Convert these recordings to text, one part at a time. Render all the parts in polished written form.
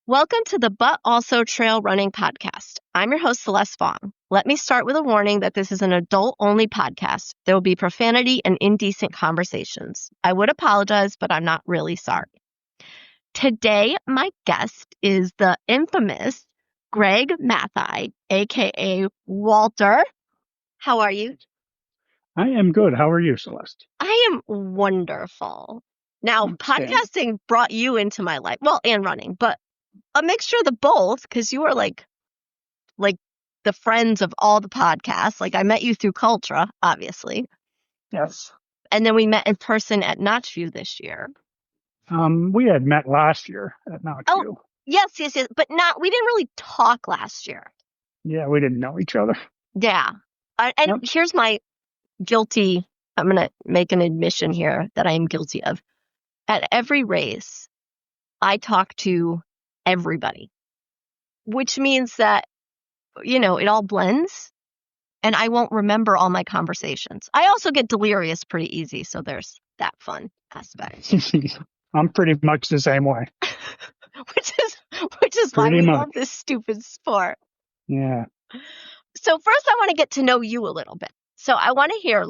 Welcome to the But Also Trail Running Podcast. I'm your host, Celeste Fong. Let me start with a warning that this is an adult-only podcast. There will be profanity and indecent conversations. I would apologize, but I'm not really sorry. Today, my guest is the infamous Greg Mathai, a.k.a. Walter. How are you? I am good. How are you, Celeste? I am wonderful. Now, podcasting brought you into my life. Well, and running, but a mixture of the both, because you are like the friends of all the podcasts. Like I met you through Cultra, obviously. Yes. And then we met in person at Notchview this year. We had met last year at Notchview. Oh, yes. But we didn't really talk last year. Yeah, we didn't know each other. Yeah. And here's my I'm going to make an admission here that I am guilty of. At every race, I talk to everybody, which means that, it all blends and I won't remember all my conversations. I also get delirious pretty easy. So there's that fun aspect. I'm pretty much the same way. which is why we love this stupid sport. Yeah. So first I want to get to know you a little bit. So I want to hear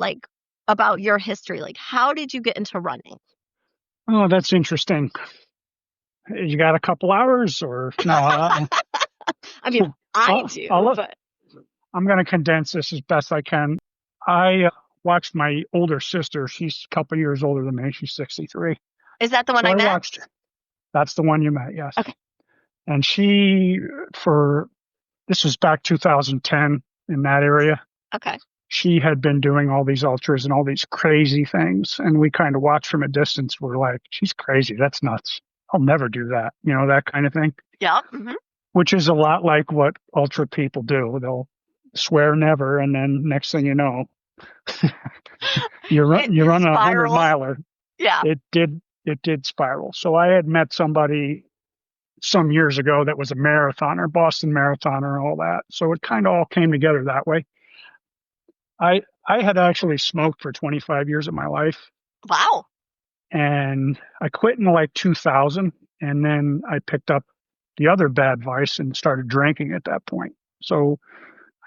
about your history. How did you get into running? Oh, that's interesting. You got a couple hours or no? I mean, I do, but I'm going to condense this as best I can. I watched my older sister. She's a couple years older than me. She's 63. Is that the one I met? Watched her. That's the one you met, yes. Okay. And this was back 2010 in that area. Okay. She had been doing all these ultras and all these crazy things. And we kind of watched from a distance. We're like, she's crazy. That's nuts. I'll never do that. That kind of thing. Yeah. Mm-hmm. Which is a lot like what ultra people do. They'll swear never. And then next thing you know, you run a 100-miler. Yeah. It did spiral. So I had met somebody some years ago that was a marathoner, Boston marathoner, all that. So it kind of all came together that way. I had actually smoked for 25 years of my life. Wow. And I quit in 2000. And then I picked up the other bad vice and started drinking at that point. So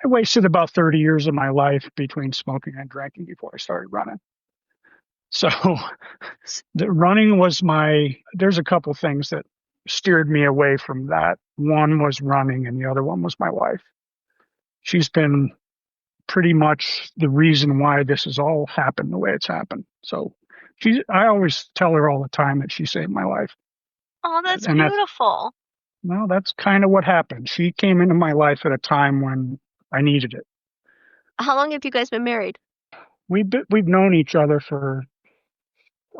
I wasted about 30 years of my life between smoking and drinking before I started running. So the running was there's a couple things that steered me away from that. One was running and the other one was my wife. She's been pretty much the reason why this has all happened the way it's happened. So I always tell her all the time that she saved my life. Oh, that's beautiful. That's kind of what happened. She came into my life at a time when I needed it. How long have you guys been married? We've known each other for,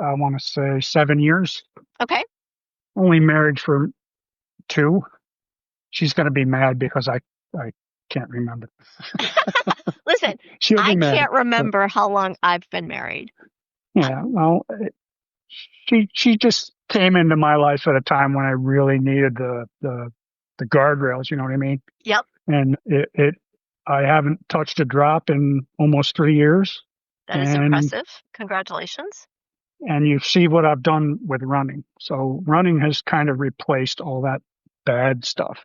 I want to say 7 years. Okay. Only married for 2. She's going to be mad because I can't remember. Listen, I can't remember how long I've been married. Yeah, well, she just came into my life at a time when I really needed the guardrails. You know what I mean? Yep. And I haven't touched a drop in almost 3 years. That is impressive. Congratulations. And you see what I've done with running. So running has kind of replaced all that bad stuff.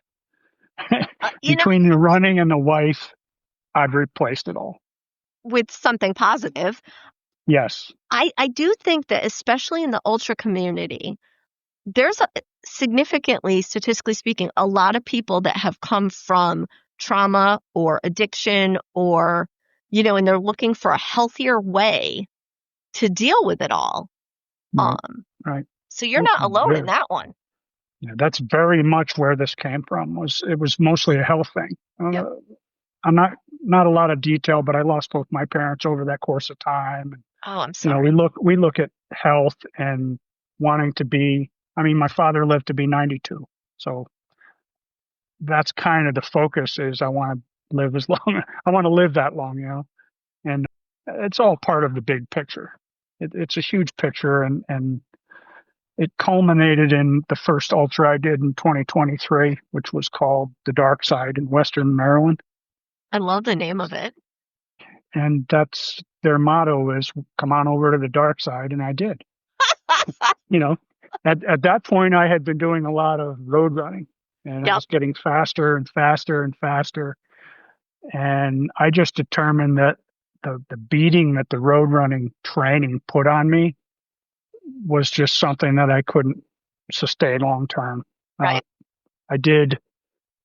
Between the running and the wife, I've replaced it all. With something positive. Yes. I do think that especially in the ultra community, there's significantly, statistically speaking, a lot of people that have come from trauma or addiction or, and they're looking for a healthier way to deal with it all. Right. So you're not alone in that one. Yeah, that's very much where this came from. It was mostly a health thing. Yep. I'm not a lot of detail, but I lost both my parents over that course of time. Oh, I'm sorry. We look at health and wanting to be. I mean, my father lived to be 92, so that's kind of the focus. Is I want to live as long. I want to live that long, and it's all part of the big picture. It's a huge picture, and it culminated in the first ultra I did in 2023, which was called the Dark Side in Western Maryland. I love the name of it. And that's their motto is come on over to the dark side. And I did, at that point, I had been doing a lot of road running, and it Yep. was getting faster and faster and faster. And I just determined that the beating that the road running training put on me was just something that I couldn't sustain long term. Uh, Right. I did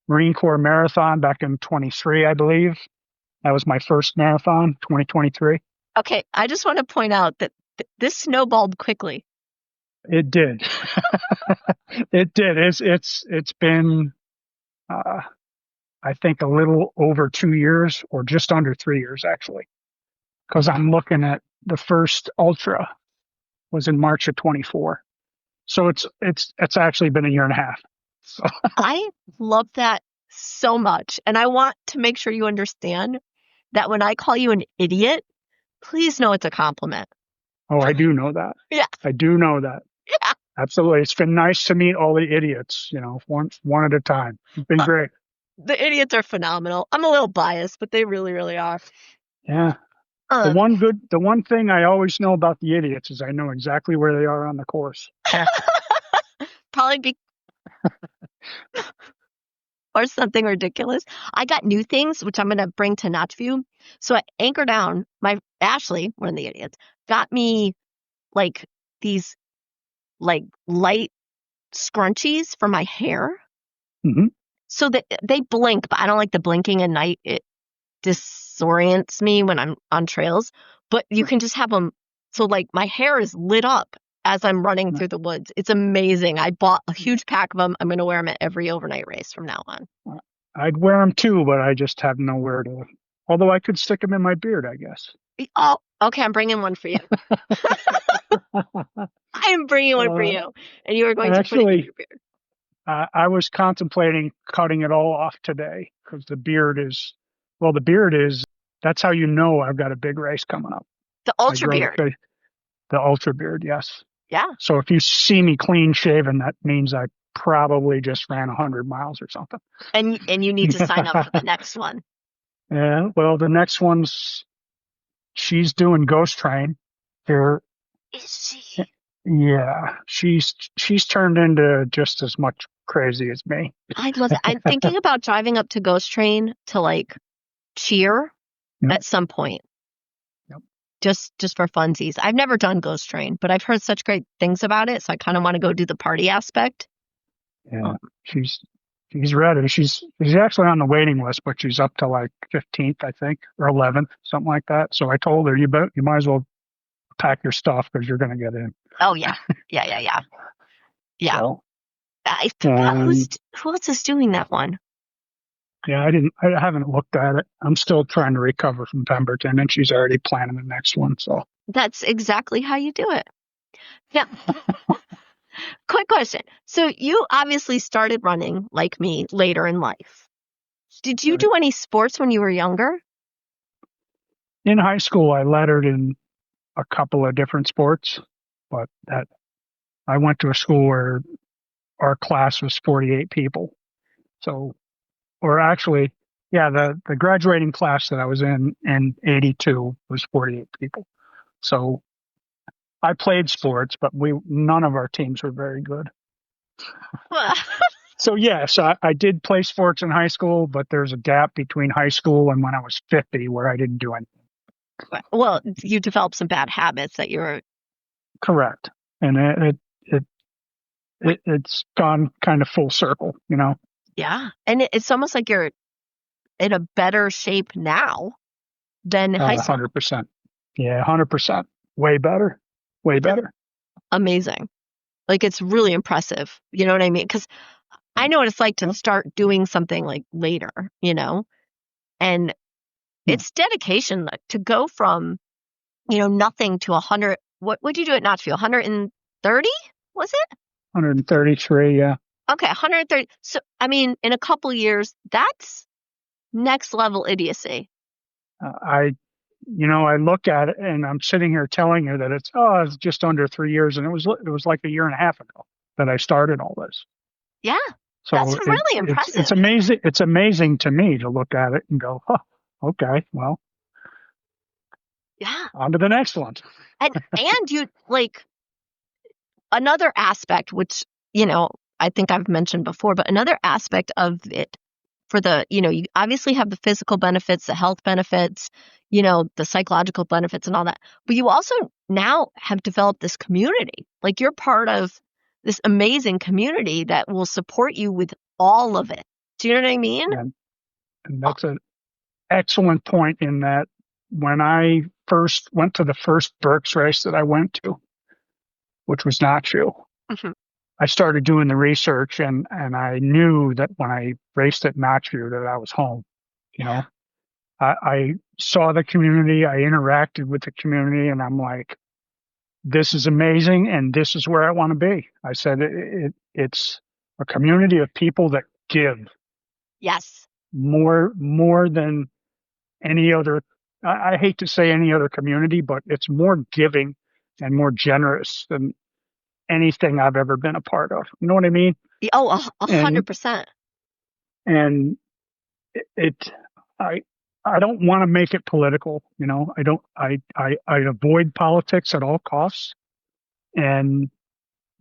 Marine Corps marathon back in 23, I believe. That was my first marathon, 2023. Okay. I just want to point out that this snowballed quickly. It did. It did. It's been uh, I think a little over 2 years or just under 3 years actually, because I'm looking at the first ultra was in March of 24. So it's actually been a year and a half. So I love that so much. And I want to make sure you understand that when I call you an idiot, please know it's a compliment. oh, I do know that. Yeah. I do know that. Yeah. Absolutely. It's been nice to meet all the idiots, one at a time. It's been great. The idiots are phenomenal. I'm a little biased, but they really, really are. Yeah. Um, The one thing I always know about the idiots is I know exactly where they are on the course. probably be or something ridiculous. I got new things, which I'm going to bring to Notchview. So at Anchor Down, my Ashley, one of the idiots, got me like these like light scrunchies for my hair. Hmm. So that they blink, but I don't like the blinking at night. It disorients me when I'm on trails. But you can just have them. So like my hair is lit up as I'm running through the woods. It's amazing. I bought a huge pack of them. I'm going to wear them at every overnight race from now on. I'd wear them too, but I just have nowhere to. Although I could stick them in my beard, I guess. Oh, okay. I'm bringing one for you. I am bringing one for you, and you are going to put it in Actually, your beard. I was contemplating cutting it all off today because the beard is, that's how you know I've got a big race coming up. The I ultra grow beard. the ultra beard, yes. Yeah. So if you see me clean shaven, that means I probably just ran 100 miles or something. And you need to sign up for the next one. Yeah, well, the next one's, she's doing Ghost Train here. Is she? Yeah, she's turned into just as much crazy as me. I love it. I'm thinking about driving up to Ghost Train to like cheer Yep. at some point. Yep. Just for funsies. I've never done Ghost Train, but I've heard such great things about it, so I kind of want to go do the party aspect. Yeah, she's ready. She's actually on the waiting list, but she's up to like 15th, I think, or 11th, something like that. So I told her, you might as well pack your stuff because you're going to get in. Oh yeah, yeah. So, I forgot who else is doing that one. yeah, I haven't looked at it. I'm still trying to recover from Pemberton, and she's already planning the next one. So That's exactly how you do it. Now, quick question. So you obviously started running like me later in life. Did you right. do any sports when you were younger? In high school, I lettered in a couple of different sports, but that I went to a school where our class was 48 people. So, or actually, yeah, the graduating class that I was in 82 was 48 people. So I played sports, but none of our teams were very good. So yes, I did play sports in high school, but there's a gap between high school and when I was 50 where I didn't do anything. Well, you developed some bad habits that you were Correct. And it's gone kind of full circle, Yeah. And it's almost like you're in a better shape now than high school. 100%. Yeah, 100%. Way better. Way better. Amazing. Like it's really impressive. You know what I mean? Because I know what it's like to start doing something like later, and it's dedication to go from, nothing to 100. What would you do at Notchville? 130? Was it? 133, yeah. Okay, 130. So, I mean, in a couple years, that's next level idiocy. I look at it and I'm sitting here telling you that it's just under 3 years, and it was like a year and a half ago that I started all this. Yeah, So that's really impressive. It's amazing. It's amazing to me to look at it and go, okay, well, yeah, on to the next one. and you like another aspect, which, you know, I think I've mentioned before, but another aspect of it for the, you know, you obviously have the physical benefits, the health benefits, you know, the psychological benefits and all that. But you also now have developed this community. Like you're part of this amazing community that will support you with all of it. Do you know what I mean? And that's an excellent point in that when I first went to the first Berks race that I went to, which was Knoxville, Mhm. I started doing the research and I knew that when I raced at Knoxville that I was home. You Yeah. know, I saw the community, I interacted with the community, and I'm like, this is amazing, and this is where I want to be. I said it's a community of people that give Yes. more than any other. I hate to say any other community, but it's more giving and more generous than anything I've ever been a part of. You know what I mean? Oh, And 100%. and it I I don't want to make it political. You know, I don't. I avoid politics at all costs, and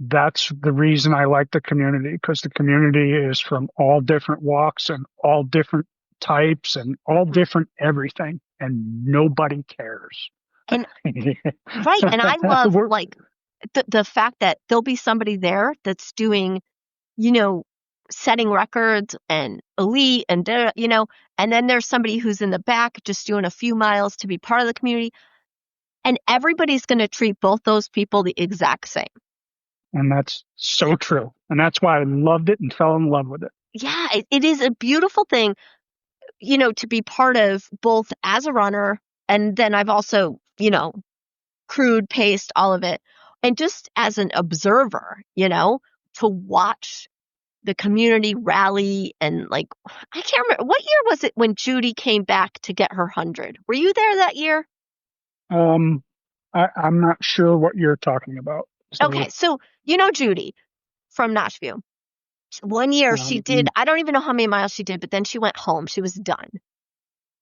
that's the reason I like the community, because the community is from all different walks and all different types and all Mhm. different everything, and nobody cares. And right. And I love We're, like the fact that there'll be somebody there that's doing, you know, setting records and elite and, you know, and then there's somebody who's in the back just doing a few miles to be part of the community. And everybody's going to treat both those people the exact same. and that's so true. And that's why I loved it and fell in love with it. Yeah, it is a beautiful thing, you know, to be part of both as a runner. And then I've also, you know, crewed, paced, all of it. And just as an observer, you know, to watch the community rally and like, I can't remember what year was it when Judy came back to get her 100. Were you there that year? Um, I'm not sure what you're talking about. Okay, So, so you know Judy from Nashville. One year she did, um, I don't even know how many miles she did, but then she went home. She was done.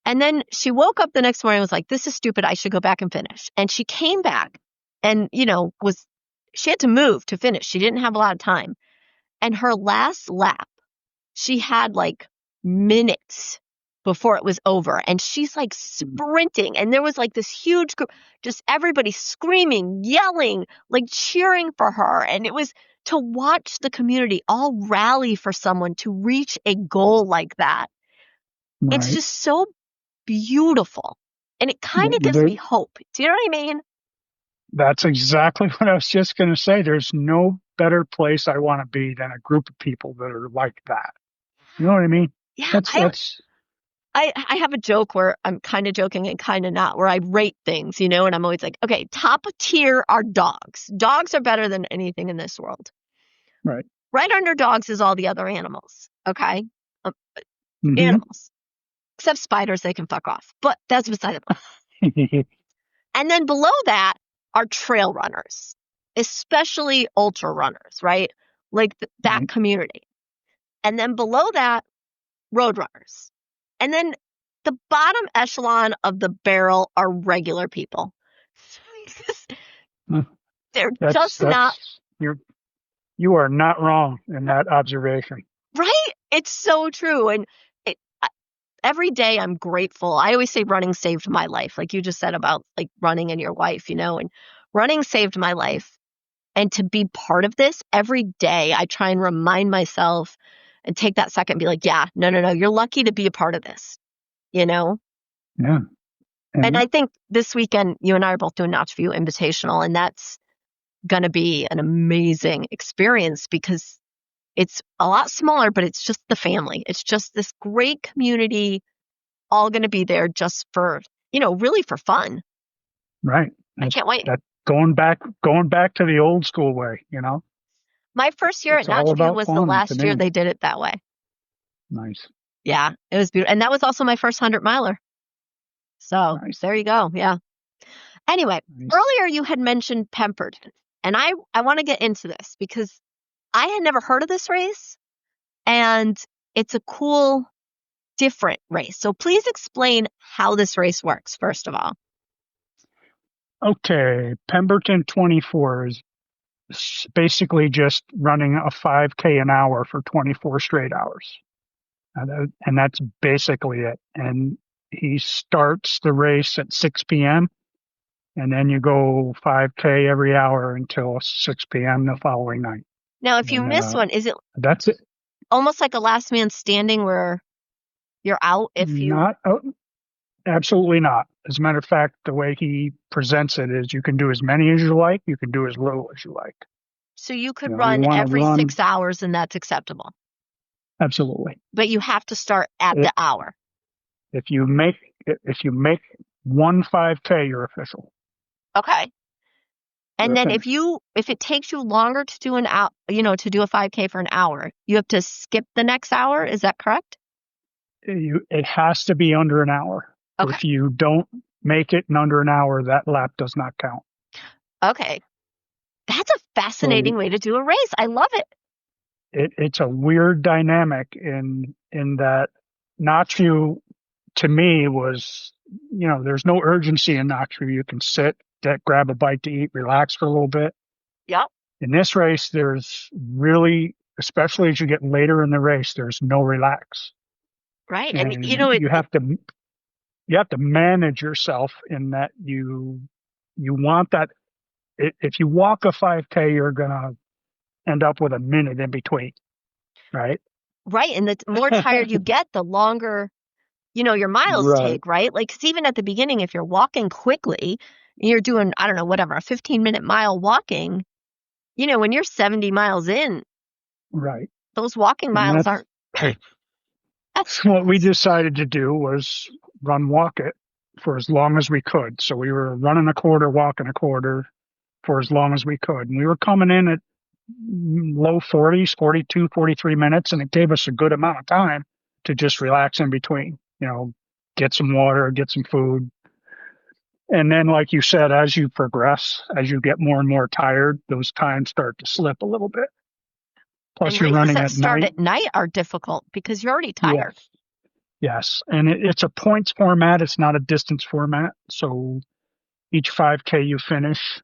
And then she woke up the next morning and was like, this is stupid. I should go back and finish. And she came back and, you know, she had to move to finish. She didn't have a lot of time. And her last lap, she had like minutes before it was over. And she's like sprinting. And there was like this huge group, just everybody screaming, yelling, like cheering for her. And it was to watch the community all rally for someone to reach a goal like that. It's right. just so beautiful. And it kind of gives me hope. Do you know what I mean? That's exactly what I was just going to say. There's no better place I want to be than a group of people that are like that. You know what I mean? Yeah, That's I have a joke where I'm kind of joking and kind of not, where I rate things, you know, and I'm always like, okay, top tier are dogs. Dogs are better than anything in this world. right. Right under dogs is all the other animals, okay? Um, Hmm. Animals. Except spiders, they can fuck off. But that's beside the point. And then below that are trail runners, especially ultra runners, right? Like that Right. community. And then below that, road runners. And then the bottom echelon of the barrel are regular people. They're just not That's you are not wrong in that observation. right. It's so true. And it, every day I'm grateful. I always say running saved my life, like you just said about like running and your wife, you know, and running saved my life. And to be part of this every day, I try and remind myself and take that second and be like, yeah, no, you're lucky to be a part of this, you know? Yeah. And And I think this weekend, you and I are both doing Notchview Invitational, and that's going to be an amazing experience because it's a lot smaller, but it's just the family. It's just this great community, all going to be there just for, you know, really for fun. right. I That, can't wait. that going back to the old school way, you know, My first year at it's all Notchview about was the fun to last year me. they did it that way. Nice. Yeah, it was beautiful. And that was also my first 100 miler. So Nice. there you go. Yeah. Anyway, Nice. earlier you had mentioned Pemberton, and I want to get into this because I had never heard of this race, and it's a cool, different race. So please explain how this race works, first of all. Okay. Pemberton 24 is basically just running a 5K an hour for 24 straight hours. And that's basically it. And he starts the race at 6 p.m. and then you go 5K every hour until 6 p.m. the following night. Now, if you And miss one, is it that's it. almost like a last man standing where you're out if you? Not, absolutely not. As a matter of fact, the way he presents it is you can do as many as you like, you can do as little as you like. So you could You run want to every run, 6 hours and that's acceptable. absolutely. But you have to start at the hour. If you make one 5K, you're official. Okay. And You're then finished. if it takes you longer to do to do a 5K for an hour, you have to skip the next hour. Is that correct? It has to be under an hour. Okay. If you don't make it in under an hour, that lap does not count. Okay. That's a fascinating way to do a race. I love it. It's a weird dynamic in that Nachu, to me, was, there's no urgency in Nachu. You can sit, grab a bite to eat, relax for a little bit. Yep. In this race, there's really, especially as you get later in the race, there's no relax. Right. And And you have to manage yourself in that you want that. If you walk a 5K, you're gonna end up with a minute in between, right? Right. And the more tired you get, the longer, your miles Right. take, right? Like, 'cause even at the beginning, if you're walking quickly, you're doing, I don't know, whatever, a 15-minute mile walking, when you're 70 miles in, Right. those walking And miles aren't. That's what we decided to do was walk it for as long as we could. So we were running a quarter, walking a quarter for as long as we could. And we were coming in at low 40s, 42, 43 minutes, and it gave us a good amount of time to just relax in between, get some water, get some food. And then, like you said, as you progress, as you get more and more tired, those times start to slip a little bit. Plus, And you're races running that at start night. at night are difficult because you're already tired. Yes. Yes. And it's a points format. It's not a distance format. So each 5K you finish,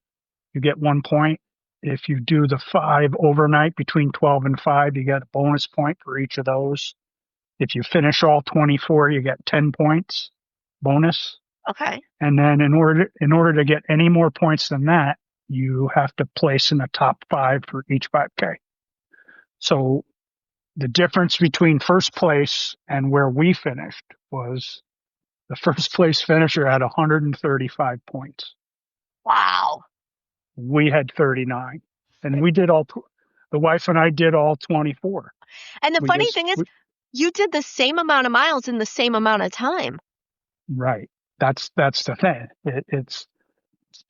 you get 1 point. If you do the 5 overnight between 12 and 5, you get a bonus point for each of those. If you finish all 24, you get 10 points bonus. Okay. And then in order to get any more points than that, you have to place in the top 5 for each 5K. So the difference between first place and where we finished was the first place finisher had 135 points. Wow. We had 39, and we did the wife and I did all 24. And the funny thing is, you did the same amount of miles in the same amount of time. Right. That's the thing. It's,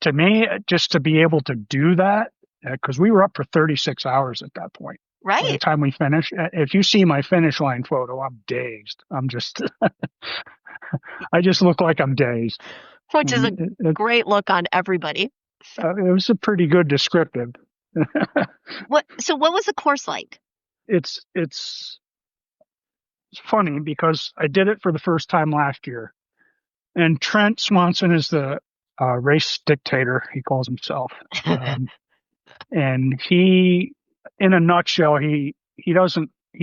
to me, just to be able to do that, because we were up for 36 hours at that point. Right. By the time we finished, if you see my finish line photo, I'm dazed. I'm just, I just look like I'm dazed. Which is a great look on everybody. It was a pretty good descriptive. So what was the course like? It's funny because I did it for the first time last year, and Trent Swanson is the race dictator, he calls himself. And he, in a nutshell, he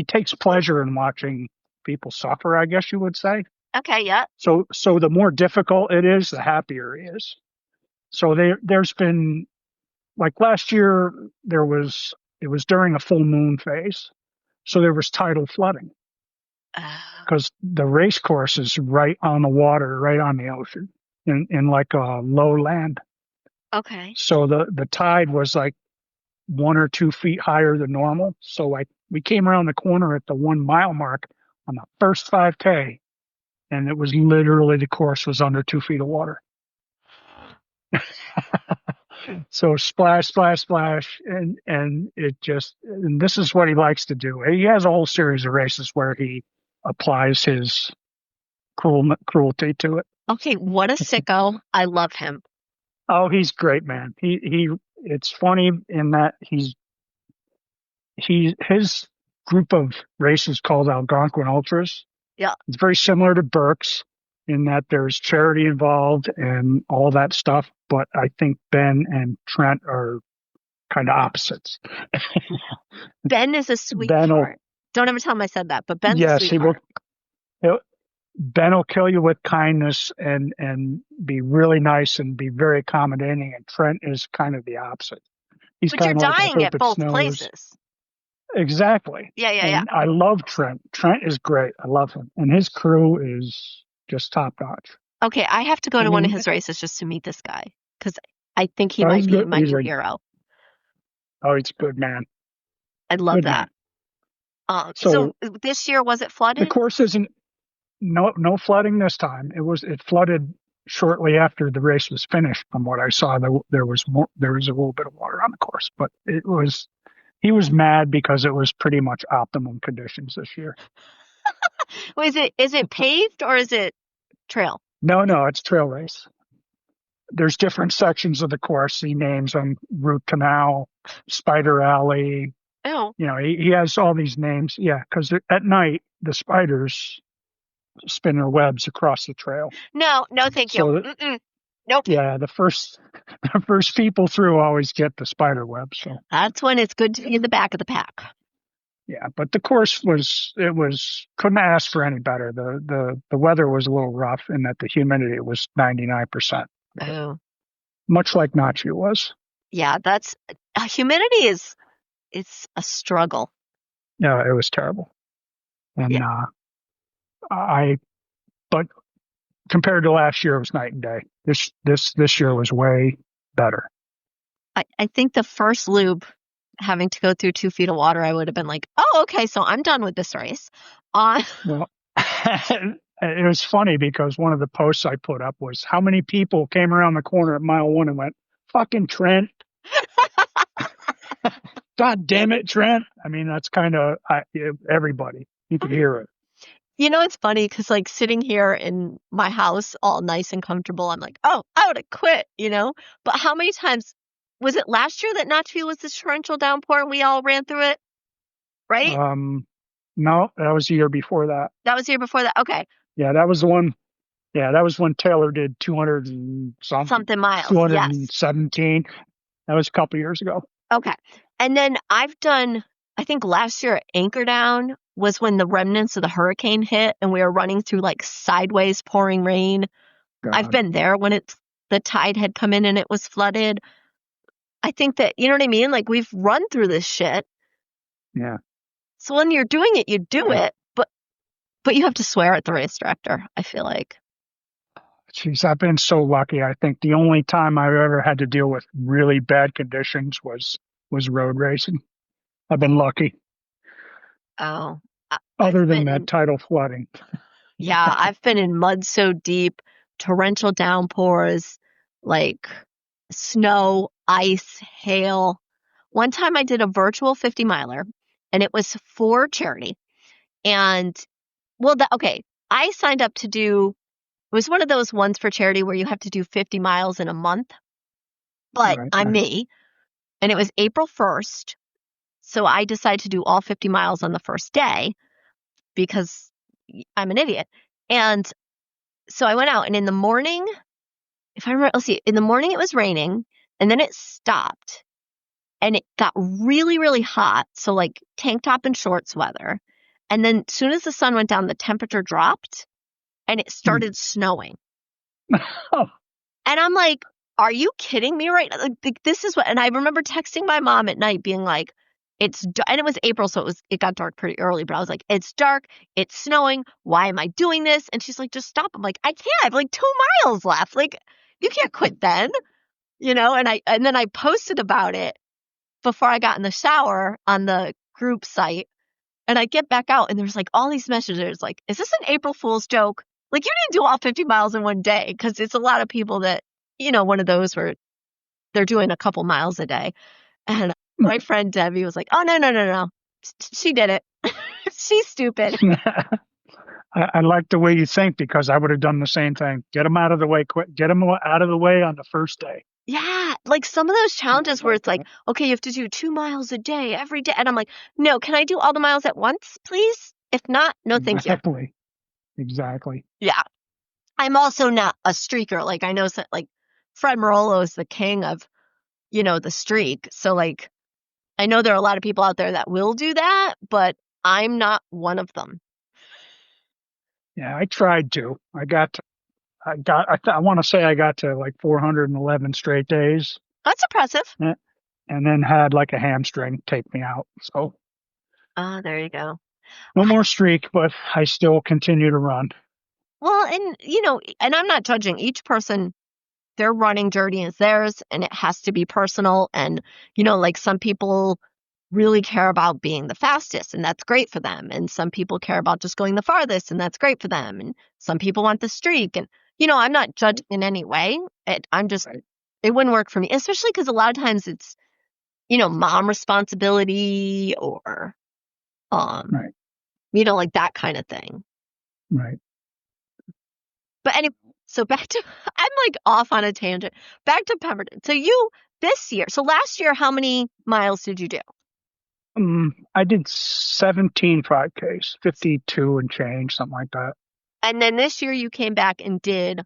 takes pleasure in watching people suffer, I guess you would say. Okay, yeah. So the more difficult it is, the happier he is. So there's been, like last year, it was during a full moon phase. So there was tidal flooding because the race course is right on the water, right on the ocean in like a low land. Okay. So the tide was like 1 or 2 feet higher than normal. So we came around the corner at the 1 mile mark on the first 5K, and it was literally, the course was under 2 feet of water. So splash, splash, splash, and this is what he likes to do. He has a whole series of races where he applies his cruelty to it. Okay, what a sicko. I love him. Oh, he's great, man. It's funny in that his group of races called Algonquin Ultras. Yeah. It's very similar to Burke's in that there's charity involved and all that stuff. But I think Ben and Trent are kind of opposites. Ben is a Ben will, sweetheart. Don't ever tell him I said that, but Ben's a yes, he will. sweetheart. He'll, Ben will kill you with kindness and be really nice and be very accommodating. And Trent is kind of the opposite. He's But you're kind of like, I dying hope at it both snows. places. Exactly. Yeah, yeah, yeah. And I love Trent. Trent is great. I love him. And his crew is just top notch. Okay, I have to go I to one of mean, his races just to meet this guy because I think he oh, might he's be good. my new hero. He's a good man. I love Good that. man. So So this year, was it the flooded? course isn't no flooding this time. It flooded shortly after the race was finished. From what I saw, there was a little bit of water on the course, but he was mad because it was pretty much optimum conditions this year. Is it paved or is it trail? No, it's trail race. There's different sections of the course. He names them Root Canal, Spider Alley. Oh. You know, he has all these names. Yeah, because at night the spiders spin their webs across the trail. No, thank you. So Nope. yeah, the first people through always get the spider web. So That's when it's good to be in the back of the pack. yeah, but the course couldn't ask for any better. The weather was a little rough in that the humidity was 99%. Oh. Much like Nachi was. Yeah, that's humidity is it's a struggle. Yeah, it was terrible. And Yeah. but compared to last year, it was night and day. This year was way better. I think the first loop having to go through 2 feet of water, I would have been like, oh, okay, so I'm done with this race. Well, it was funny because one of the posts I put up was how many people came around the corner at mile 1 and went, fucking Trent. God damn it, Trent. I mean, that's kind of everybody. You could hear it. You know, it's funny because like sitting here in my house all nice and comfortable, I'm like, oh, I would have quit, you know? But how many times was it last year that Nashville was this torrential downpour and we all ran through it? Right? No, that was the year before that. That was the year before that. Okay. Yeah, that was the one. Yeah, that was when Taylor did 200 and something miles. 217. Yes. That was a couple years ago. Okay. And then I think last year at Anchordown was when the remnants of the hurricane hit and we were running through like sideways pouring rain. God. I've been there when the tide had come in and it was flooded. I think that, you know what I mean? Like we've run through this shit. Yeah. So when you're doing it, you do it, but you have to swear at the race director, I feel like. Jeez, I've been so lucky. I think the only time I've ever had to deal with really bad conditions was road racing. I've been lucky. Oh. Other than that tidal flooding. Yeah, I've been in mud so deep, torrential downpours, like snow, ice, hail. One time I did a virtual 50 miler and it was for charity. And I signed up to do, it was one of those ones for charity where you have to do 50 miles in a month. But I'm me. And it was April 1st. So I decided to do all 50 miles on the first day because I'm an idiot. And so I went out and in the morning, if I remember, in the morning it was raining and then it stopped and it got really, really hot. So like tank top and shorts weather. And then as soon as the sun went down, the temperature dropped and it started snowing. And I'm like, are you kidding me right now? Like, this is what, and I remember texting my mom at night being like, and it was April, so it got dark pretty early, but I was like, it's dark, it's snowing, why am I doing this? And she's like, just stop. I'm like, I can't, I have like 2 miles left. Like, you can't quit then, you know? And then I posted about it before I got in the shower on the group site. And I get back out and there's like all these messages like, is this an April Fool's joke? Like, you didn't do all 50 miles in one day, because it's a lot of people that, you know, one of those where they're doing a couple miles a day. And my friend Debbie was like, oh, no. She did it. She's stupid. I like the way you think, because I would have done the same thing. Get them out of the way quick. Get them out of the way on the first day. Yeah. Like some of those challenges where it's like, okay, you have to do 2 miles a day every day. And I'm like, no, can I do all the miles at once, please? If not, no, thank you. Exactly. Yeah. I'm also not a streaker. Like I know like Fred Marolo is the king of the streak. So like, I know there are a lot of people out there that will do that, but I'm not one of them. Yeah, I tried to. I want to say I got to like 411 straight days, That's impressive. eh, and then had like a hamstring take me out. So Oh, there you go. no more streak, but I still continue to run. Well, and and I'm not judging each person. Their running journey is theirs, and it has to be personal. And like some people really care about being the fastest, and that's great for them. And some people care about just going the farthest, and that's great for them. And some people want the streak. And I'm not judging in any way. I'm just Right. it wouldn't work for me, especially because a lot of times it's mom responsibility or Right. like that kind of thing. Right. But anyway, so back to I'm like off on a tangent. Back to Pemberton. So this year, so last year, how many miles did you do? I did 17 5Ks, 52 and change, something like that. And then this year you came back and did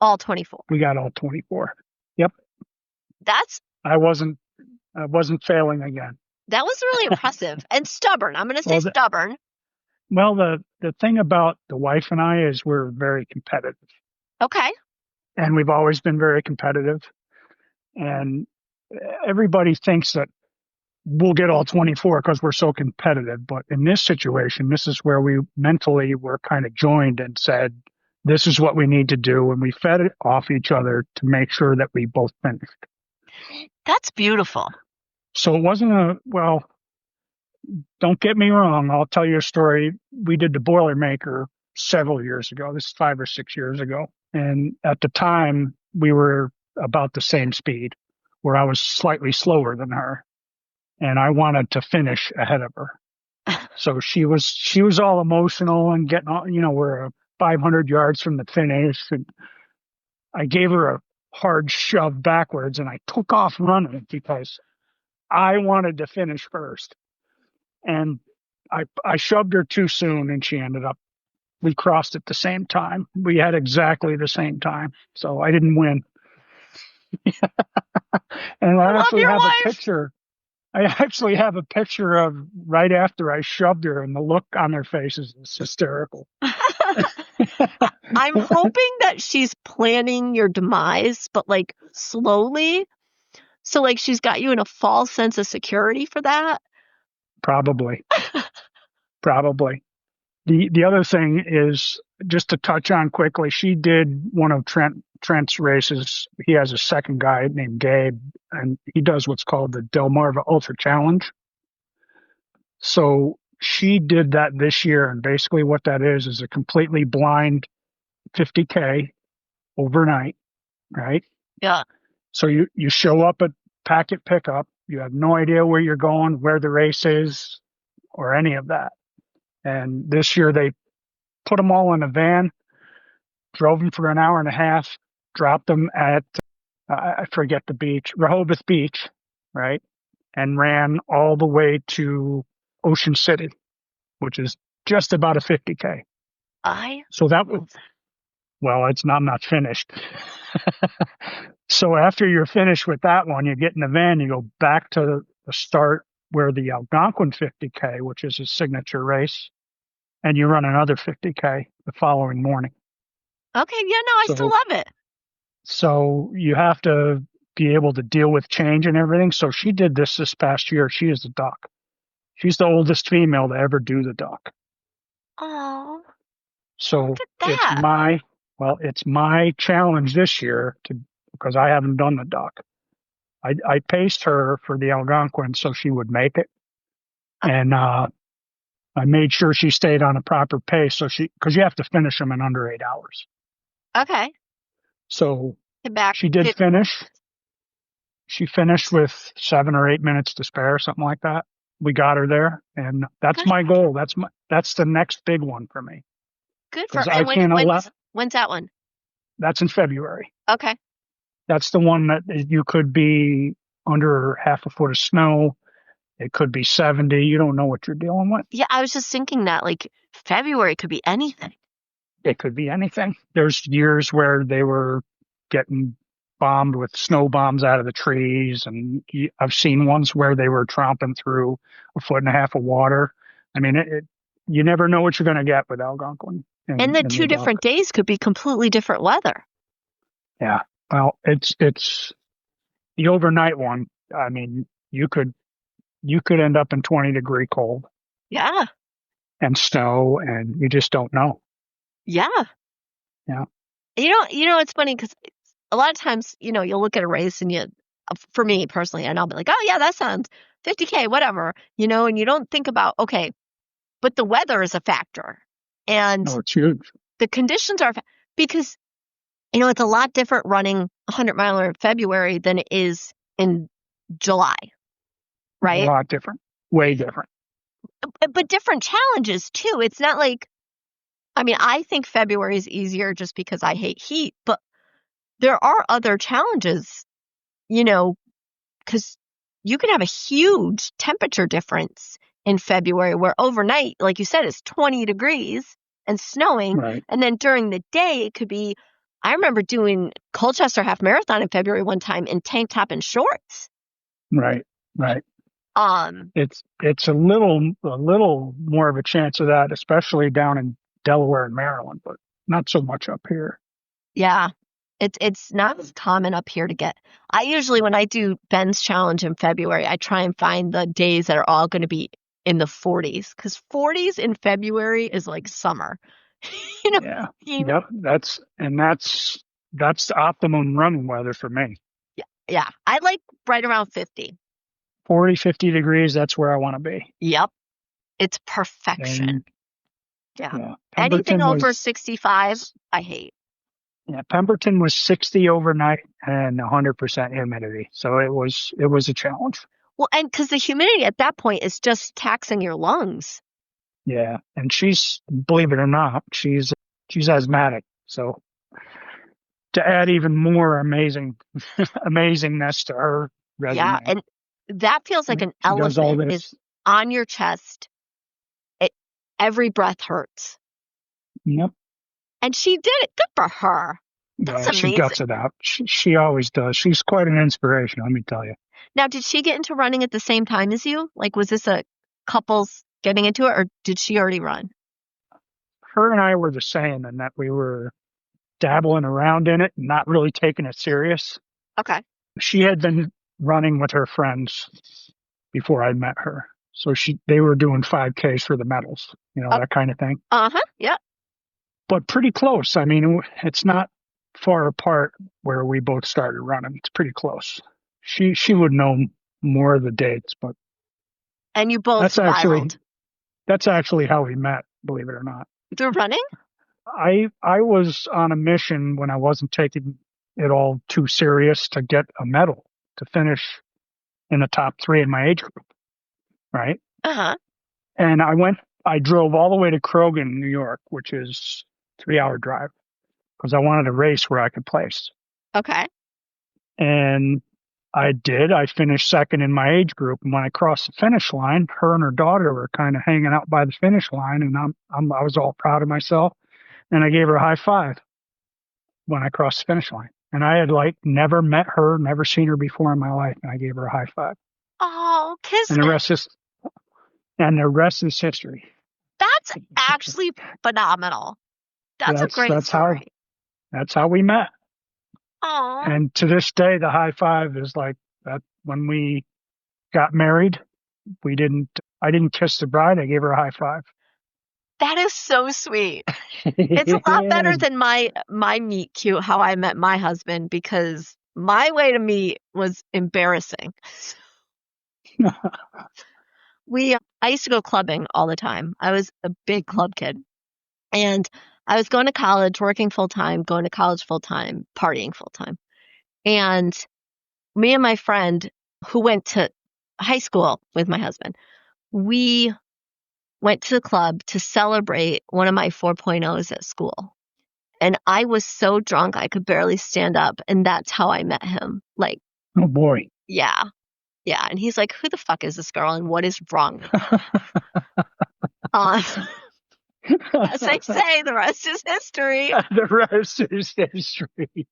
all 24. We got all 24. Yep. That's I wasn't failing again. that was really impressive and stubborn. I'm going to say Well, stubborn. the thing about the wife and I is we're very competitive, Okay. and we've always been very competitive. And everybody thinks that we'll get all 24 because we're so competitive. But in this situation, this is where we mentally were kind of joined and said, this is what we need to do. And we fed it off each other to make sure that we both finished. That's beautiful. So it wasn't well, don't get me wrong. I'll tell you a story. We did the Boilermaker several years ago. This is 5 or 6 years ago. And at the time, we were about the same speed, where I was slightly slower than her. And I wanted to finish ahead of her. So she was all emotional and getting all, we're 500 yards from the finish. And I gave her a hard shove backwards and I took off running because I wanted to finish first. And I shoved her too soon and we crossed at the same time. We had exactly the same time. So I didn't win. And I love your wife. I actually have a picture of right after I shoved her, and the look on their faces is hysterical. I'm hoping that she's planning your demise, but like slowly. So like she's got you in a false sense of security for that. Probably. The other thing is just to touch on quickly. She did one of Trent's races. He has a second guy named Gabe, and he does what's called the Delmarva Ultra Challenge. So she did that this year, and basically what that is a completely blind 50K overnight, right? Yeah. So you show up at packet pickup. You have no idea where you're going, where the race is, or any of that. And this year they put them all in a van, drove them for an hour and a half, dropped them at, I forget the beach, Rehoboth Beach, right? And ran all the way to Ocean City, which is just about a 50K. So that was, well, I'm not finished. So after you're finished with that one, you get in the van, you go back to the start where the Algonquin 50K, which is a signature race, and you run another 50K the following morning. Okay, yeah, no, I still love it. So you have to be able to deal with change and everything. So she did this past year. She is the duck. She's the oldest female to ever do the duck. Oh. So it's my challenge this year because I haven't done the duck. I paced her for the Algonquin so she would make it. And I made sure she stayed on a proper pace because you have to finish them in under 8 hours. Okay. So she did finish. She finished with 7 or 8 minutes to spare, something like that. We got her there, and that's my goal. That's the next big one for me. Good for her. And when's that one? That's in February. Okay. That's the one that you could be under half a foot of snow. It could be 70. You don't know what you're dealing with. Yeah, I was just thinking that like February could be anything. It could be anything. There's years where they were getting bombed with snow bombs out of the trees. And I've seen ones where they were tromping through a foot and a half of water. I mean, you never know what you're going to get with Algonquin And the in two the different duck. days could be completely different weather. Yeah. Well, it's the overnight one. I mean, you could end up in 20-degree cold Yeah. and snow, and you just don't know. Yeah. Yeah. It's funny because a lot of times, you'll look at a race and for me personally, and I'll be like, oh yeah, that sounds 50K, whatever, and you don't think about, okay, but the weather is a factor and No, it's huge. the conditions are, because, it's a lot different running a 100-miler in February than it is in July, A right? lot different. Way different. But different challenges too. It's not like, I think February is easier just because I hate heat, but there are other challenges, because you can have a huge temperature difference in February where overnight, like you said, it's 20 degrees and snowing. Right. And then during the day, it could be, I remember doing Colchester Half Marathon in February one time in tank top and shorts. Right. Right. Um, It's a little more of a chance of that, especially down in Delaware and Maryland, but not so much up here. yeah, it's not as common up here to get. I usually, when I do Ben's challenge in February, I try and find the days that are all going to be in the 40s, because 40s in February is like summer. Yeah. Yep. That's the optimum running weather for me. Yeah. I like right around 50. 40, 50 degrees, that's where I want to be. Yep. It's perfection. And Yeah. yeah, Anything Pemberton over was 65, I hate. yeah, Pemberton was 60 overnight and 100% humidity. So it was a challenge. Well, and because the humidity at that point is just taxing your lungs. Yeah. And believe it or not, she's asthmatic. So to add even more amazingness to her Yeah. resume. And that feels I like mean, an she does all elephant is this. on your chest. It, every breath hurts. Yep. And she did it. Good for her. That's Yeah, she amazing. guts it out. She always does. She's quite an inspiration, let me tell you. Now, did she get into running at the same time as you? Like, was this a couples getting into it, or did she already run? Her and I were the same in that we were dabbling around in it and not really taking it serious. Okay. She had been running with her friends before I met her. So they were doing 5Ks for the medals, that kind of thing. Uh-huh. Yeah. But pretty close. I mean, it's not far apart where we both started running. It's pretty close. She would know more of the dates, but And you both that's actually spiraled. that's actually how we met, believe it or not. Through running? I was on a mission when I wasn't taking it all too serious to get a medal to finish in the top 3 in my age group, right? Uh-huh. And I drove all the way to Krogan, New York, which is 3-hour drive, because I wanted a race where I could place. Okay. And I did. I finished second in my age group. And when I crossed the finish line, her and her daughter were kind of hanging out by the finish line, and I was all proud of myself. And I gave her a high five when I crossed the finish line. And I had never met her, never seen her before in my life, and I gave her a high five. Oh, And the kismet. rest is history. That's actually phenomenal. That's a great story. That's how we met. Oh. And to this day, the high five is like that. When we got married, I didn't kiss the bride. I gave her a high five. That is so sweet. It's a lot better than my meet cute, how I met my husband, because my way to meet was embarrassing. I used to go clubbing all the time. I was a big club kid. And I was going to college, working full time, going to college full time, partying full time. And me and my friend who went to high school with my husband, we went to the club to celebrate one of my 4.0s at school. And I was so drunk I could barely stand up. And that's how I met him. Like, oh boy. Yeah. Yeah. And he's like, who the fuck is this girl and what is wrong with her? As they say, the rest is history. The rest is history.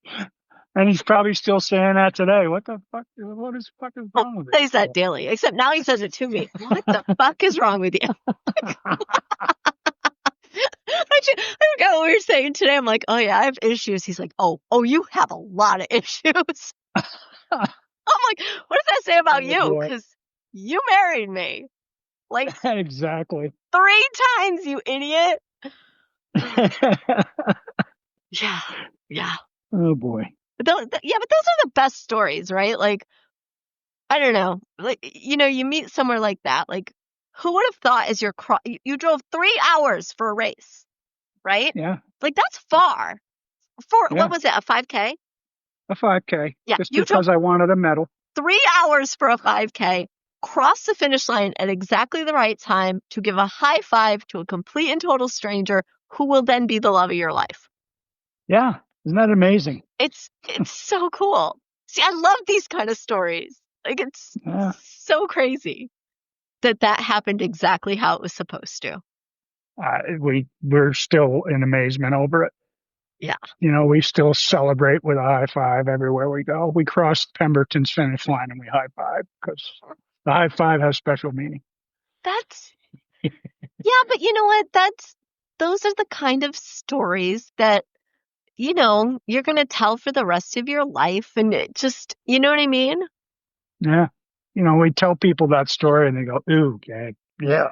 And he's probably still saying that today. What the fuck? What is fucking Oh, wrong with he says that it? daily, except now he says it to me. What the fuck is wrong with you? I forgot what we were saying today. I'm like, oh yeah, I have issues. He's like, oh, you have a lot of issues. I'm like, what does that say about Oh you? boy. Because you married me like Exactly. 3 times, you idiot. Yeah, yeah. Oh boy. But those are the best stories, right? Like, I don't know, like, you meet somewhere like that. Like, who would have thought as you drove 3 hours for a race, right? Yeah. Like, that's far. For what Yeah. was it, a 5K? A 5K. Yeah, Just you drove because I wanted a medal. 3 hours for a 5K, cross the finish line at exactly the right time to give a high five to a complete and total stranger who will then be the love of your life. Yeah. Isn't that amazing? It's so cool. See, I love these kind of stories. Like, it's Yeah. so crazy that happened exactly how it was supposed to. We're still in amazement over it. Yeah. We still celebrate with a high five everywhere we go. We cross Pemberton's finish line and we high five because the high five has special meaning. That's Yeah, but you know what? Those are the kind of stories that, you're going to tell for the rest of your life. And it just, you know what I mean? Yeah. We tell people that story and they go, ooh, okay. Yeah.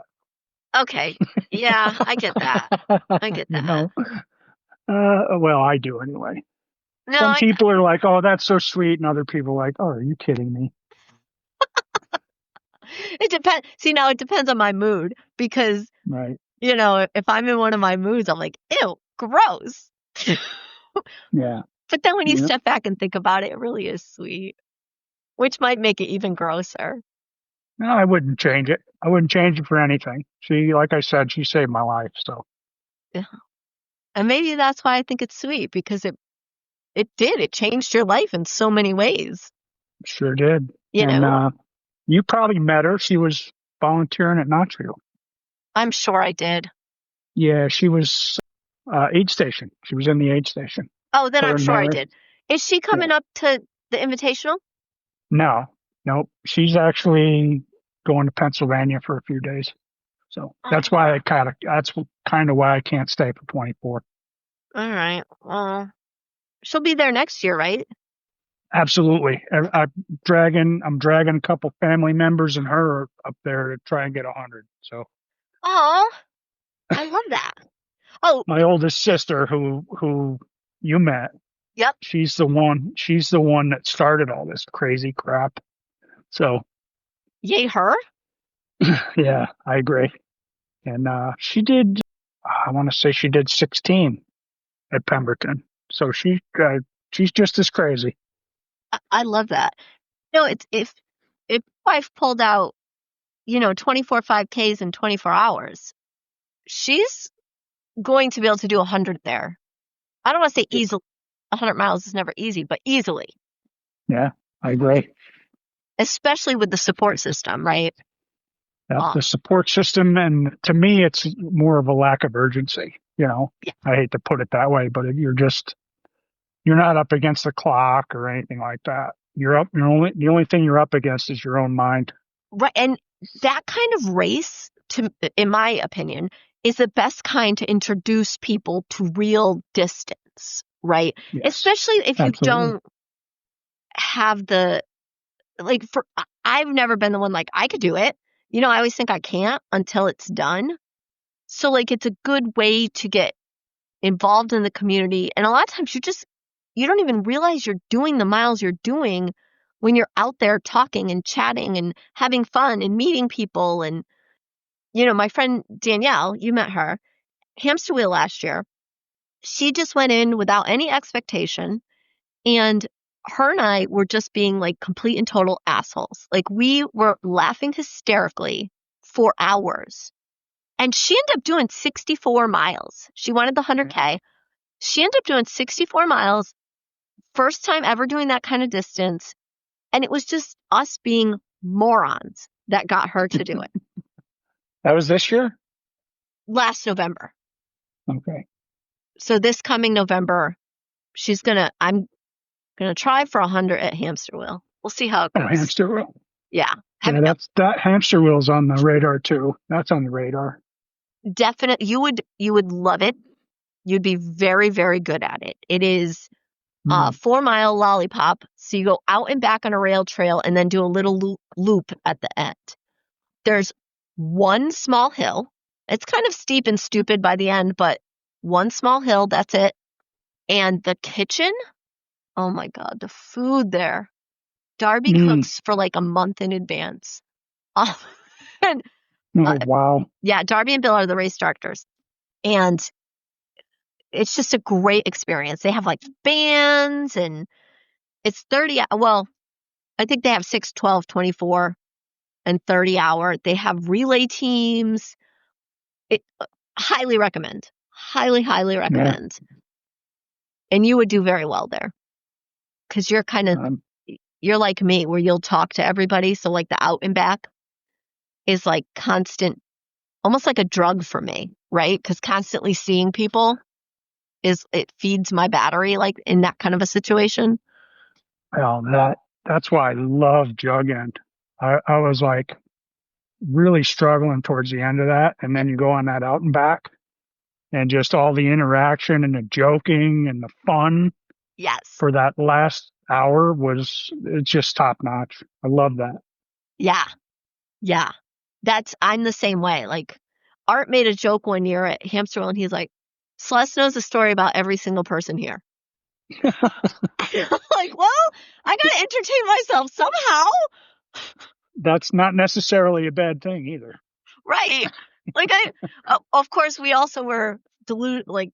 Okay. Yeah, I get that. I get you that. know, well, I do anyway. No, Some people are like, oh, that's so sweet. And other people are like, oh, are you kidding me? it depends. See, now it depends on my mood because, Right. if I'm in one of my moods, I'm like, ew, gross. Yeah. But then when you Yep. step back and think about it, it really is sweet, which might make it even grosser. No, I wouldn't change it. I wouldn't change it for anything. Like I said, she saved my life. So Yeah. And maybe that's why I think it's sweet because it changed your life in so many ways. sure did. You And know, you probably met her. She was volunteering at Knoxville. I'm sure I did. Yeah, she was aid station. She was in the aid station. Oh, then Her I'm and sure I Mary. did. Is she Yeah. coming up to the Invitational? No, nope. She's actually going to Pennsylvania for a few days. So that's Oh, why that's kind of why I can't stay for 24. all right. Well, she'll be there next year, right? Absolutely. I'm dragging a couple family members and her up there to try and get 100. So Oh, I love that. Oh, my oldest sister, who you met, yep. she's the one that started all this crazy crap. So Yay, her. yeah, I agree. And she did, I want to say she did 16 at Pemberton. So she's just as crazy. I love that. It's if my wife pulled out, 24 5Ks in 24 hours, she's going to be able to do 100 there. I don't want to say easily. 100 miles is never easy, but easily. Yeah, I agree. Especially with the support system, right? Yeah, the support system, and to me, it's more of a lack of urgency. Yeah. I hate to put it that way, but you're not up against the clock or anything like that. The only thing you're up against is your own mind. Right. And that kind of race, in my opinion, is the best kind to introduce people to real distance, right? Yes, Especially if you absolutely. don't have I've never been the one like, I could do it. I always think I can't until it's done. So it's a good way to get involved in the community. And a lot of times you don't even realize you're doing the miles you're doing when you're out there talking and chatting and having fun and meeting people. And, my friend Danielle, you met her, hamster wheel last year. She just went in without any expectation. And her and I were just being like complete and total assholes. Like, we were laughing hysterically for hours. And she ended up doing 64 miles. She wanted the 100K. She ended up doing 64 miles. First time ever doing that kind of distance. And it was just us being morons that got her to do it. That was this year? Last November. Okay. So this coming November, Gonna try for 100 at hamster wheel. We'll see how it Oh, goes. hamster wheel. Yeah. Yeah, that hamster wheel's on the radar too. That's on the radar. Definitely, you would love it. You'd be very, very good at it. It is 4-mile lollipop. So you go out and back on a rail trail and then do a little loop at the end. There's one small hill. It's kind of steep and stupid by the end, but one small hill, that's it. And the kitchen, oh my God, the food there. Darby cooks for like a month in advance. And, wow. Yeah, Darby and Bill are the race directors. And it's just a great experience. They have like bands and it's 30. Well, I think they have 6, 12, 24, and 30 hour. They have relay teams. Highly recommend. Highly, highly recommend. Yeah. And you would do very well there. Because you're kind of, you're like me where you'll talk to everybody. So like the out and back is like constant, almost like a drug for me, right? Because constantly seeing people it feeds my battery, like in that kind of a situation. Well, that's why I love Jug End. I was like really struggling towards the end of that, and then you go on that out and back, and just all the interaction and the joking and the fun. Yes. For that last hour it's just top notch. I love that. Yeah. Yeah. I'm the same way. Like Art made a joke one year at Hamster Wheel and he's like, Celeste knows a story about every single person here. I'm like, well, I got to entertain myself somehow. That's not necessarily a bad thing either. Right. Like of course we also were deluded, like,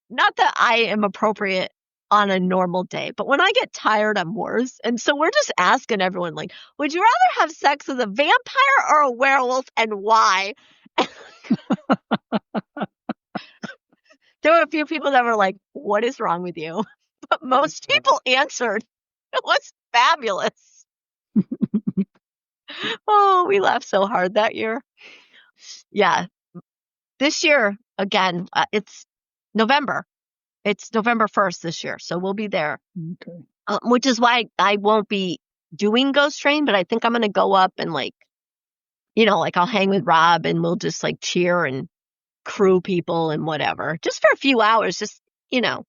not that I am appropriate on a normal day, but when I get tired, I'm worse. And so we're just asking everyone, like, would you rather have sex with a vampire or a werewolf and why? There were a few people that were like, what is wrong with you? But most people answered. It was fabulous. Oh, we laughed so hard that year. Yeah. This year, again, it's November. It's November 1st this year. So we'll be there. Okay. Which is why I won't be doing Ghost Train, but I think I'm going to go up and like, like I'll hang with Rob and we'll just like cheer and crew people and whatever, just for a few hours, just, Yeah.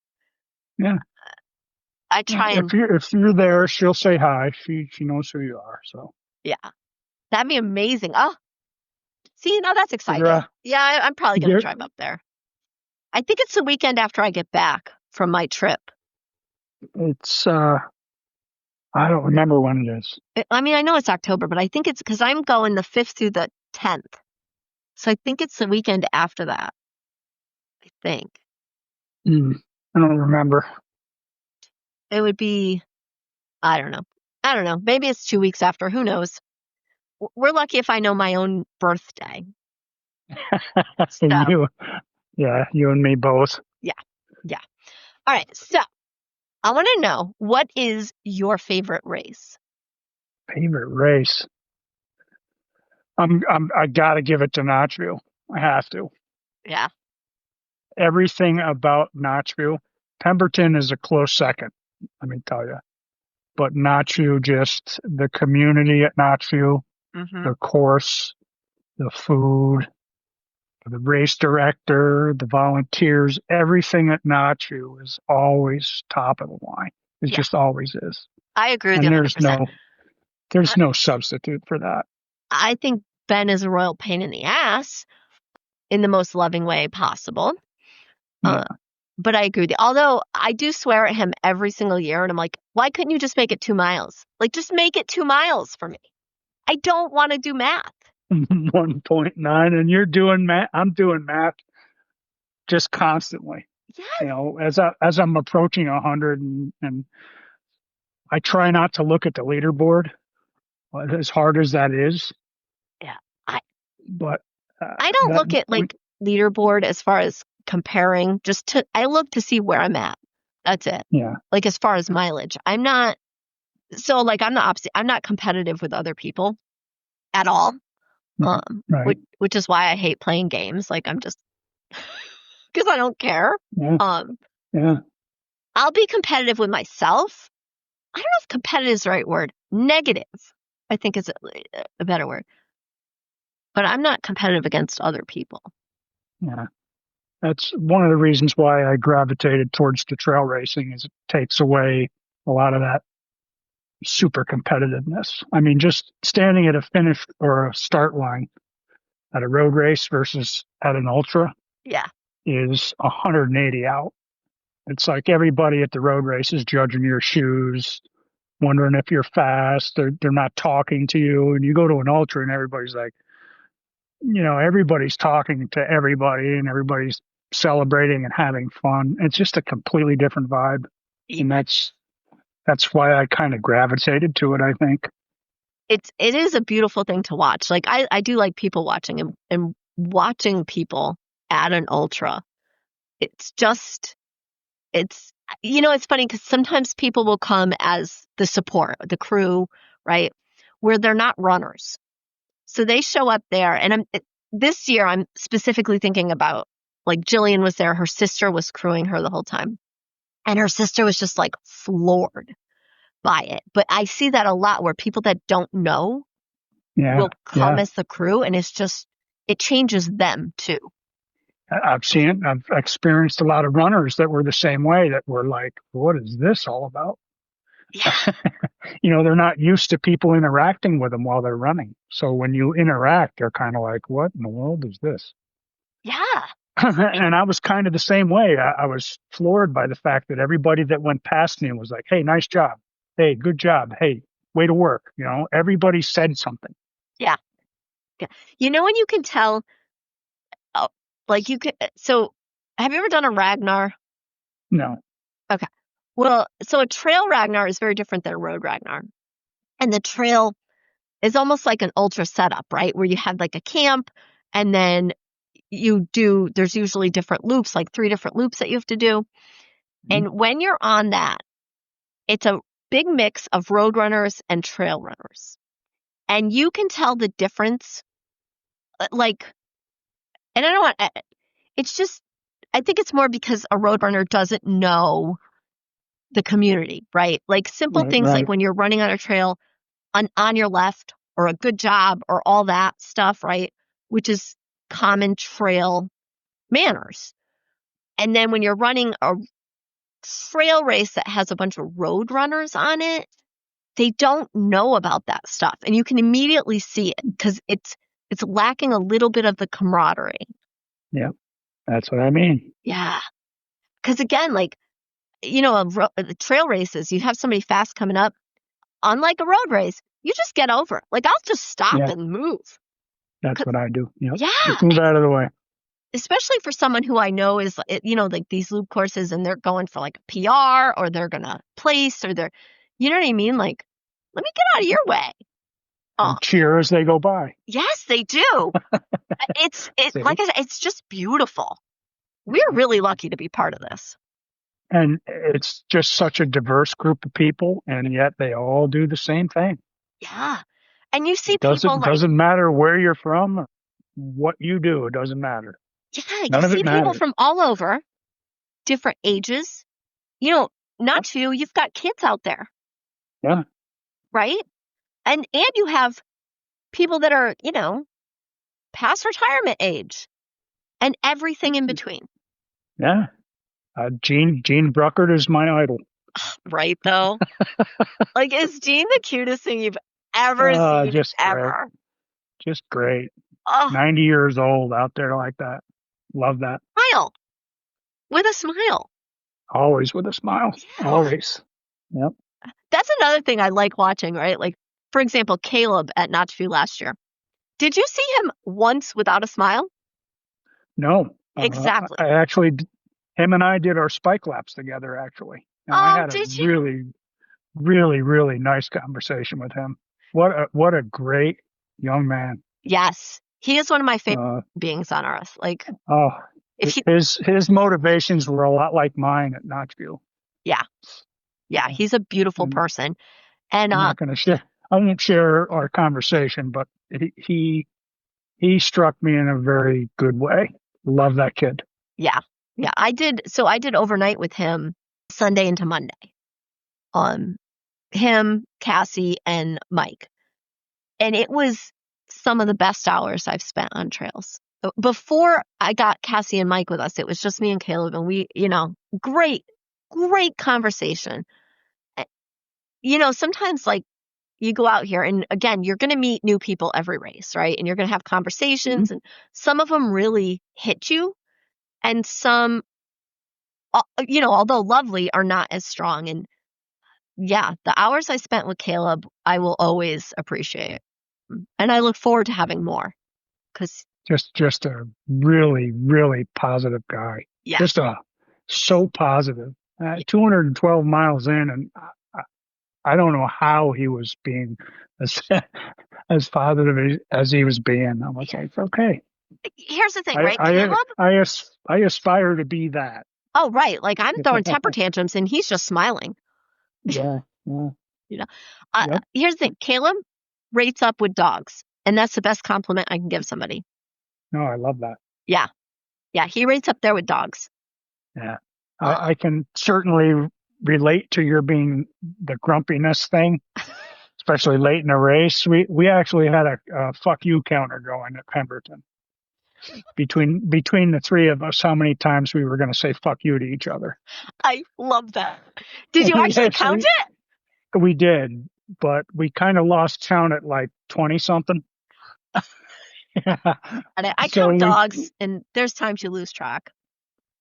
I try and if you're there, she'll say hi. She knows who you are. So yeah, that'd be amazing. Oh, see, now that's exciting. Yeah, I'm probably going to drive up there. I think it's the weekend after I get back from my trip. It's, I don't remember when it is. I mean, I know it's October, but I think it's because I'm going the 5th through the 10th. So I think it's the weekend after that. I think. I don't remember. It would be, I don't know. Maybe it's 2 weeks after. Who knows? We're lucky if I know my own birthday. So. You and me both. Yeah. All right. So I want to know, what is your favorite race? Favorite race? I gotta give it to Notchville. I have to. Yeah. Everything about Notchville. Pemberton is a close second, let me tell you. But Notchville, just the community at Notchville, the course, the food, the race director, the volunteers, everything at Notchville is always top of the line. It just always is. I agree with you 100%. There's no substitute for that. I think Ben is a royal pain in the ass in the most loving way possible. Yeah. But I agree with you. Although I do swear at him every single year, and I'm like, why couldn't you just make it 2 miles? Like, just make it 2 miles for me. I don't want to do math. 1.9, and you're doing math. I'm doing math just constantly. Yes. As I'm approaching 100, and I try not to look at the leaderboard, as hard as that is. Yeah. But I don't look at like leaderboard as far as comparing. I look to see where I'm at. That's it. Yeah. Like as far as mileage, I'm not. So like I'm the opposite. I'm not competitive with other people at all. Right. Which is why I hate playing games. Like I'm just because I don't care. Yeah. I'll be competitive with myself, I don't know if competitive is the right word. Negative, I think is a better word. But I'm not competitive against other people. Yeah. That's one of the reasons why I gravitated towards the trail racing is it takes away a lot of that super competitiveness. I mean, just standing at a finish or a start line at a road race versus at an ultra Yeah. is 180 out. It's like everybody at the road race is judging your shoes, wondering if you're fast. They're not talking to you. And you go to an ultra and everybody's like, everybody's talking to everybody and everybody's celebrating and having fun. It's just a completely different vibe. And that's why I kind of gravitated to it, I think. It is a beautiful thing to watch. Like I do like people watching and watching people at an ultra. It's just it's it's funny because sometimes people will come as the support, the crew, right? Where they're not runners. So they show up there and this year I'm specifically thinking about like Jillian was there, her sister was crewing her the whole time. And her sister was just like floored by it. But I see that a lot where people that don't know Yeah, will come yeah. as the crew and it changes them too. I've seen it. I've experienced a lot of runners that were the same way that were like, what is this all about? Yeah. They're not used to people interacting with them while they're running. So when you interact, they're kind of like, what in the world is this? Yeah. And I was kind of the same way. I was floored by the fact that everybody that went past me was like, hey, nice job. Hey, good job. Hey, way to work. Everybody said something. Yeah. Yeah. When you can tell, oh, like you can, so have you ever done a Ragnar? No. Okay. Well, so a trail Ragnar is very different than a road Ragnar. And the trail is almost like an ultra setup, right? Where you have like a camp and then there's usually different loops, like 3 different loops that you have to do. Mhm. And when you're on that, it's a big mix of road runners and trail runners. And you can tell the difference, like, and I don't want, it's just, I think it's more because a road runner doesn't know the community, right? Like simple Right, things like right. when you're running on a trail on your left or a good job or all that stuff, right? Which is common trail manners. And then when you're running a trail race that has a bunch of road runners on it, they don't know about that stuff. And you can immediately see it because it's lacking a little bit of the camaraderie. Yeah, that's what I mean. Yeah. Because again, like, the trail races, you have somebody fast coming up. Unlike a road race, you just get over it. Like, I'll just stop Yeah, and move. that's what I do. Yep. Yeah. Just move out of the way. Especially for someone who I know is, like these loop courses and they're going for like a PR or they're going to place or you know what I mean? Like, let me get out of your way. Oh, And cheer as they go by. yes, they do. Like See? I said, it's just beautiful. We're really lucky to be part of this. And it's just such a diverse group of people, and yet they all do the same thing. Yeah. And you see It people like, doesn't matter where you're from, or what you do. It doesn't matter. yeah, you None of it see people matters. from all over, different ages. You know, not few, you've got kids out there, Yeah, right? And you have people that are, past retirement age and everything in between. yeah. Gene Bruckert is my idol. Right, though? Like, is Gene the cutest thing you've ever seen, Just great. ever? Just great. Oh, 90 years old out there like that. Love that. smile with a smile. Always with a smile. Yeah. Always. Yep. That's another thing I like watching, right? Like, for example, Caleb at Notchview last year. Did you see him once without a smile? No, Exactly. I actually, him and I did our spike laps together actually. And I Oh, had a did you? really, really, really nice conversation with him. What a great young man. Yes. He is one of my favorite Uh, beings on earth. Like, oh, if he, his motivations were a lot like mine at Notchville. yeah, yeah, he's a beautiful And person. And, I'm not going to share. I won't share our conversation, but he struck me in a very good way. Love that kid. yeah, yeah, I did. So I did overnight with him Sunday into Monday. Um, him, Cassie, and Mike. And it was some of the best hours I've spent on trails. Before I got Cassie and Mike with us, it was just me and Caleb, and we, great, great conversation. Sometimes like you go out here and again, you're going to meet new people every race, right? And you're going to have conversations, and some of them really hit you, and some, although lovely, are not as strong. And yeah, the hours I spent with Caleb, I will always appreciate. And I look forward to having more because just a really, really positive guy. Yeah. Just so positive. 212 miles in, and I don't know how he was being as positive as he was being. I was like, okay. Here's the thing, right, Caleb? I aspire to be that. Oh, right. Like I'm throwing temper tantrums and he's just smiling. Yeah. Yep. Here's the thing. Caleb rates up with dogs, and that's the best compliment I can give somebody. No, I love that. Yeah. Yeah. He rates up there with dogs. Yeah. I can certainly relate to your being the grumpiness thing, especially late in the race. We actually had a fuck you counter going at Pemberton. Between the three of us, how many times we were going to say fuck you to each other. I love that. Did you actually count it? We did, but we kind of lost count at like 20 something. I count dogs, and there's times you lose track.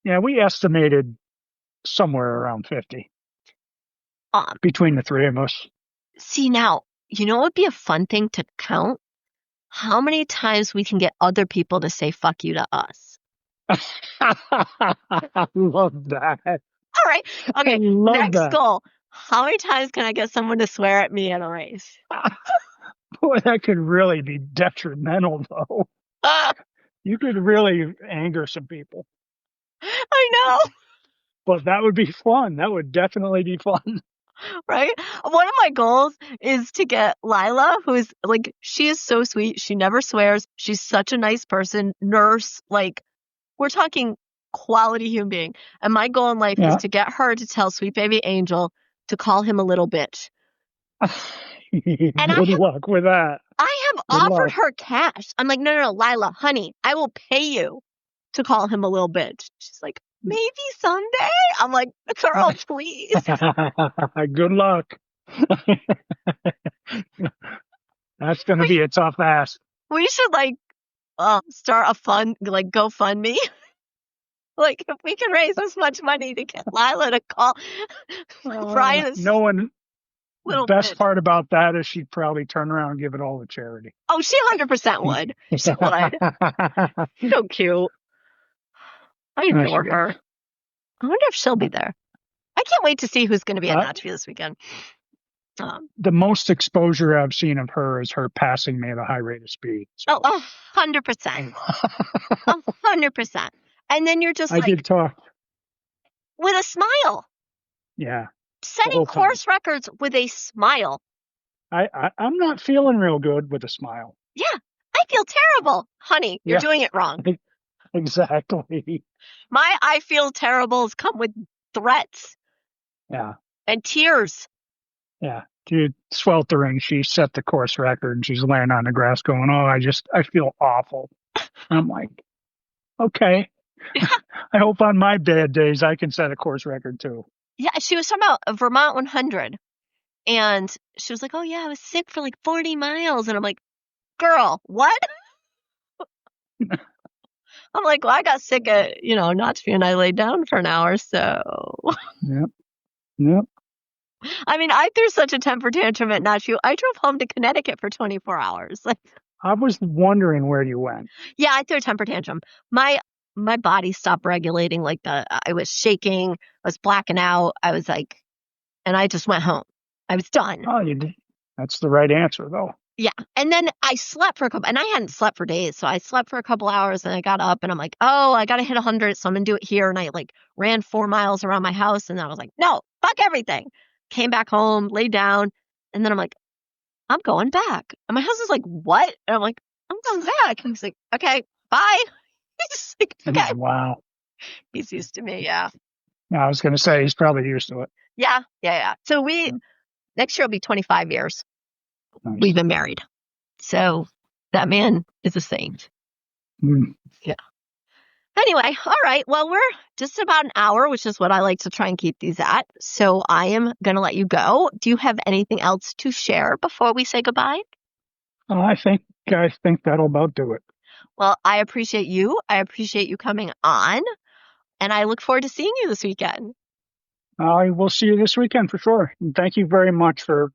Yeah, we estimated somewhere around 50 between the three of us. See, now, what would be a fun thing to count? How many times we can get other people to say fuck you to us. I love that. All right. Okay, next goal. How many times can I get someone to swear at me in a race? Boy, that could really be detrimental, though. You could really anger some people. I know. But that would be fun. That would definitely be fun. Right? One of my goals is to get Lila, who is like, she is so sweet. She never swears. She's such a nice person, nurse. Like, we're talking quality human being. And my goal in life is to get her to tell sweet baby Angel to call him a little bitch. Good luck with that. I have offered her cash. I'm like, no, Lila, honey, I will pay you to call him a little bitch. She's like, maybe someday. I'm like, girl, please. Good luck. That's going to be a tough ask. We should start a fun GoFundMe. Like if we can raise this much money to get Lila to call Brian. The best part about that is she'd probably turn around and give it all to charity. Oh, she 100% would. She would. So cute. I adore her. I wonder if she'll be there. I can't wait to see who's going to be at Nashville this weekend. The most exposure I've seen of her is her passing me at a high rate of speed. So. Oh, 100%. 100%. And then you're just I did talk. With a smile. Yeah. Setting course records with a smile. I'm not feeling real good with a smile. Yeah. I feel terrible. Honey, you're doing it wrong. Exactly. My I feel terribles come with threats. Yeah. And tears. Yeah. Dude, sweltering. She set the course record and she's laying on the grass going, I feel awful. I'm like, okay. I hope on my bad days I can set a course record too. Yeah, she was talking about a Vermont 100. And she was like, oh, yeah, I was sick for like 40 miles. And I'm like, girl, what? I'm like, well, I got sick at, Notchview and I laid down for an hour. So. Yep. I mean, I threw such a temper tantrum at Notchview. I drove home to Connecticut for 24 hours. I was wondering where you went. Yeah, I threw a temper tantrum. My body stopped regulating. I was shaking. I was blacking out. I was like, and I just went home. I was done. Oh, you did. That's the right answer, though. Yeah. And then I slept for a couple, and I hadn't slept for days. So I slept for a couple hours and I got up and I'm like, oh, I got to hit 100. So I'm going to do it here. And I ran 4 miles around my house. And then I was like, no, fuck everything. Came back home, laid down. And then I'm like, I'm going back. And my husband's like, what? And I'm like, I'm going back. And he's like, okay, bye. He's like, okay. Wow. He's used to me. Yeah. I was going to say he's probably used to it. Yeah. So we next year will be 25 years. Nice. We've been married. So that man is a saint. Yeah. Anyway, all right. Well, we're just about an hour, which is what I like to try and keep these at. So I am going to let you go. Do you have anything else to share before we say goodbye? I think that'll about do it. Well, I appreciate you. I appreciate you coming on. And I look forward to seeing you this weekend. I will see you this weekend for sure. And thank you very much for